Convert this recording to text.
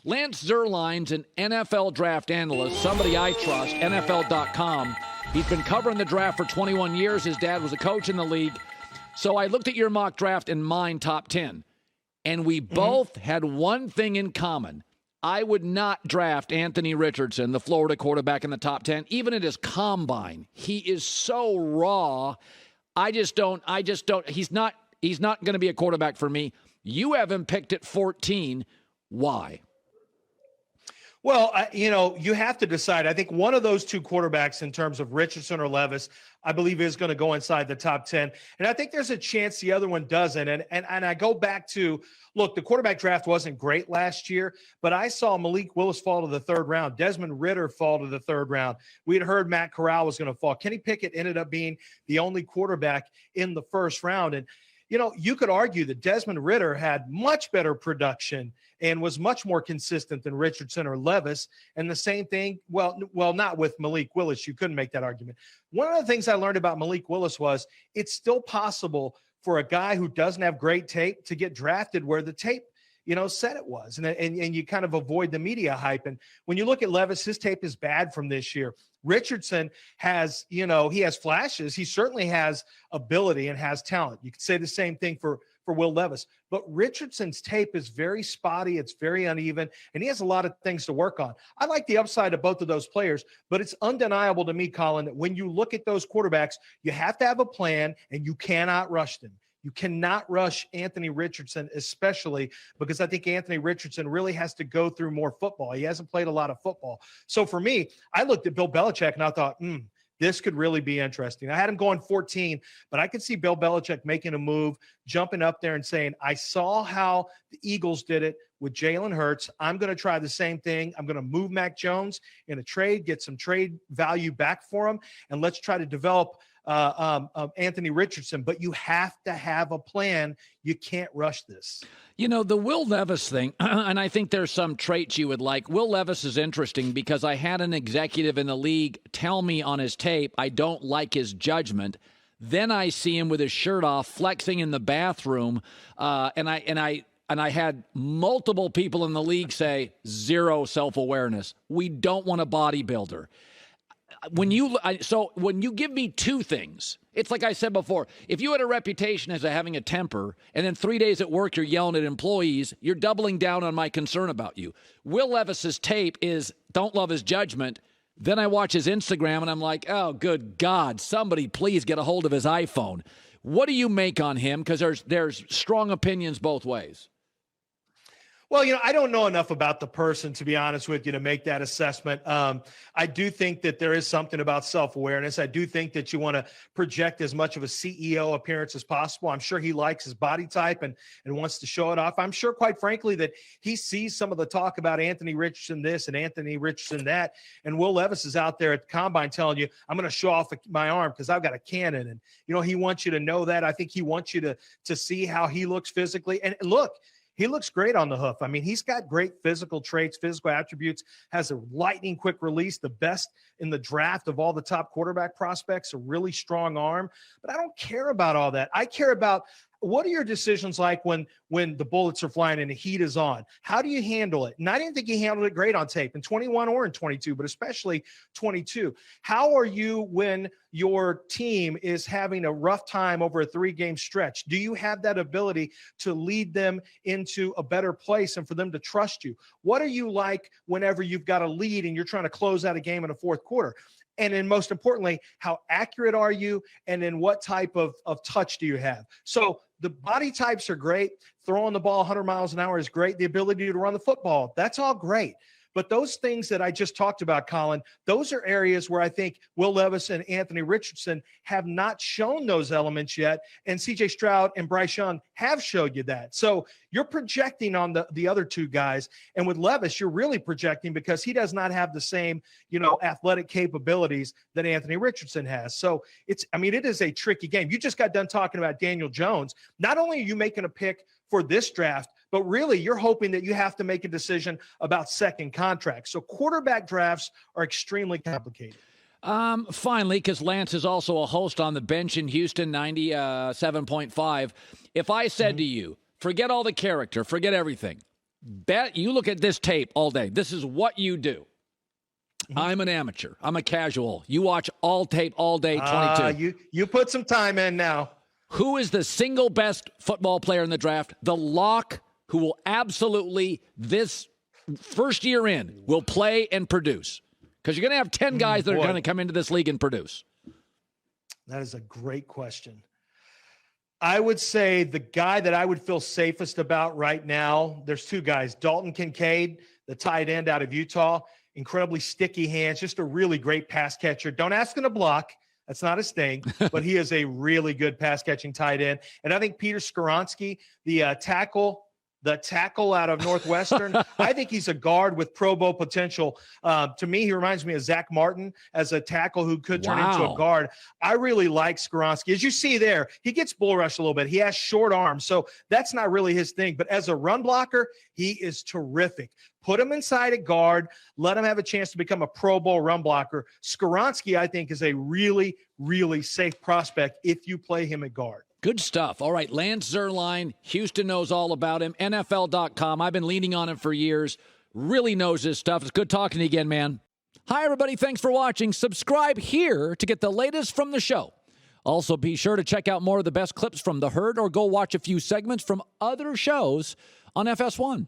Lance Zierlein's an NFL draft analyst, somebody I trust, NFL.com. He's been covering the draft for 21 years. His dad was a coach in the league. So I looked at your mock draft and mine top 10. And we both had one thing in common. I would not draft Anthony Richardson, the Florida quarterback, in the top 10, even at his combine. He is so raw. He's not going to be a quarterback for me. You have him picked at 14. Why? Well, you have to decide. I think one of those two quarterbacks in terms of Richardson or Levis, I believe is going to go inside the top 10. And I think there's a chance the other one doesn't. And I go back to, look, the quarterback draft wasn't great last year, but I saw Malik Willis fall to the third round. Desmond Ridder fall to the third round. We had heard Matt Corral was going to fall. Kenny Pickett ended up being the only quarterback in the first round. And, you could argue that Desmond Ridder had much better production and was much more consistent than Richardson or Levis. And the same thing, well, not with Malik Willis. You couldn't make that argument. One of the things I learned about Malik Willis was it's still possible for a guy who doesn't have great tape to get drafted where the tape, said it was. And you kind of avoid the media hype. And when you look at Levis, his tape is bad from this year. Richardson has, he has flashes. He certainly has ability and has talent. You could say the same thing for Will Levis. But Richardson's tape is very spotty. It's very uneven, and he has a lot of things to work on. I like the upside of both of those players, but it's undeniable to me, Colin, that when you look at those quarterbacks, you have to have a plan, and you cannot rush them. You cannot rush Anthony Richardson, especially because I think Anthony Richardson really has to go through more football. He hasn't played a lot of football. So for me, I looked at Bill Belichick and I thought, this could really be interesting. I had him going 14, but I could see Bill Belichick making a move, jumping up there and saying, I saw how the Eagles did it with Jalen Hurts. I'm going to try the same thing. I'm going to move Mac Jones in a trade, get some trade value back for him, and let's try to develop Anthony Richardson. But you have to have a plan. You can't rush this. The Will Levis thing, and I think there's some traits you would like. Will Levis is interesting because I had an executive in the league tell me on his tape, I don't like his judgment. Then I see him with his shirt off, flexing in the bathroom, and I had multiple people in the league say, zero self-awareness. We don't want a bodybuilder. When you give me two things, it's like I said before, if you had a reputation as having a temper and then 3 days at work you're yelling at employees, you're doubling down on my concern about you. Will Levis's tape is don't love his judgment. Then I watch his Instagram and I'm like, oh, good God, somebody please get a hold of his iPhone. What do you make on him? Because there's strong opinions both ways. Well, I don't know enough about the person, to be honest with you, to make that assessment. I do think that there is something about self-awareness. I do think that you want to project as much of a CEO appearance as possible. I'm sure he likes his body type and wants to show it off. I'm sure, quite frankly, that he sees some of the talk about Anthony Richardson this and Anthony Richardson that. And Will Levis is out there at the combine telling you, I'm going to show off my arm because I've got a cannon. And, he wants you to know that. I think he wants you to see how he looks physically. And look, he looks great on the hoof. I mean, he's got great physical traits, physical attributes, has a lightning quick release, the best in the draft of all the top quarterback prospects, a really strong arm. But I don't care about all that. I care about what are your decisions like when the bullets are flying and the heat is on? How do you handle it? And I didn't think he handled it great on tape in 21 or in 22, but especially 22. How are you when your team is having a rough time over a 3-game stretch? Do you have that ability to lead them into a better place and for them to trust you? What are you like whenever you've got a lead and you're trying to close out a game in the fourth quarter? And then most importantly, how accurate are you? And then what type of touch do you have? So the body types are great. Throwing the ball 100 miles an hour is great. The ability to run the football, that's all great. But those things that I just talked about, Colin, those are areas where I think Will Levis and Anthony Richardson have not shown those elements yet. And C.J. Stroud and Bryce Young have showed you that. So you're projecting on the other two guys. And with Levis, you're really projecting because he does not have the same, athletic capabilities that Anthony Richardson has. So it is a tricky game. You just got done talking about Daniel Jones. Not only are you making a pick for this draft, but really you're hoping that you have to make a decision about second contracts. So quarterback drafts are extremely complicated. Finally, because Lance is also a host on the bench in Houston 97.5. If I said to you, forget all the character, forget everything, Bet you look at this tape all day. This is what you do. I'm an amateur. I'm a casual. You watch all tape all day, 22. You put some time in now. Who is the single best football player in the draft? The lock who will absolutely, this first year in, will play and produce. Because you're going to have 10 guys that are going to come into this league and produce. That is a great question. I would say the guy that I would feel safest about right now, there's two guys. Dalton Kincaid, the tight end out of Utah, incredibly sticky hands, just a really great pass catcher. Don't ask him to block. That's not his thing, but he is a really good pass-catching tight end. And I think Peter Skoronski, the tackle out of Northwestern, I think he's a guard with Pro Bowl potential. To me, he reminds me of Zach Martin as a tackle who could turn into a guard. I really like Skoronski. As you see there, he gets bull rushed a little bit. He has short arms, so that's not really his thing. But as a run blocker, he is terrific. Put him inside a guard. Let him have a chance to become a Pro Bowl run blocker. Skoronski, I think, is a really, really safe prospect if you play him at guard. Good stuff. All right, Lance Zierlein, Houston knows all about him. NFL.com. I've been leaning on him for years. Really knows his stuff. It's good talking to you again, man. Hi, everybody. Thanks for watching. Subscribe here to get the latest from the show. Also, be sure to check out more of the best clips from The Herd or go watch a few segments from other shows on FS1.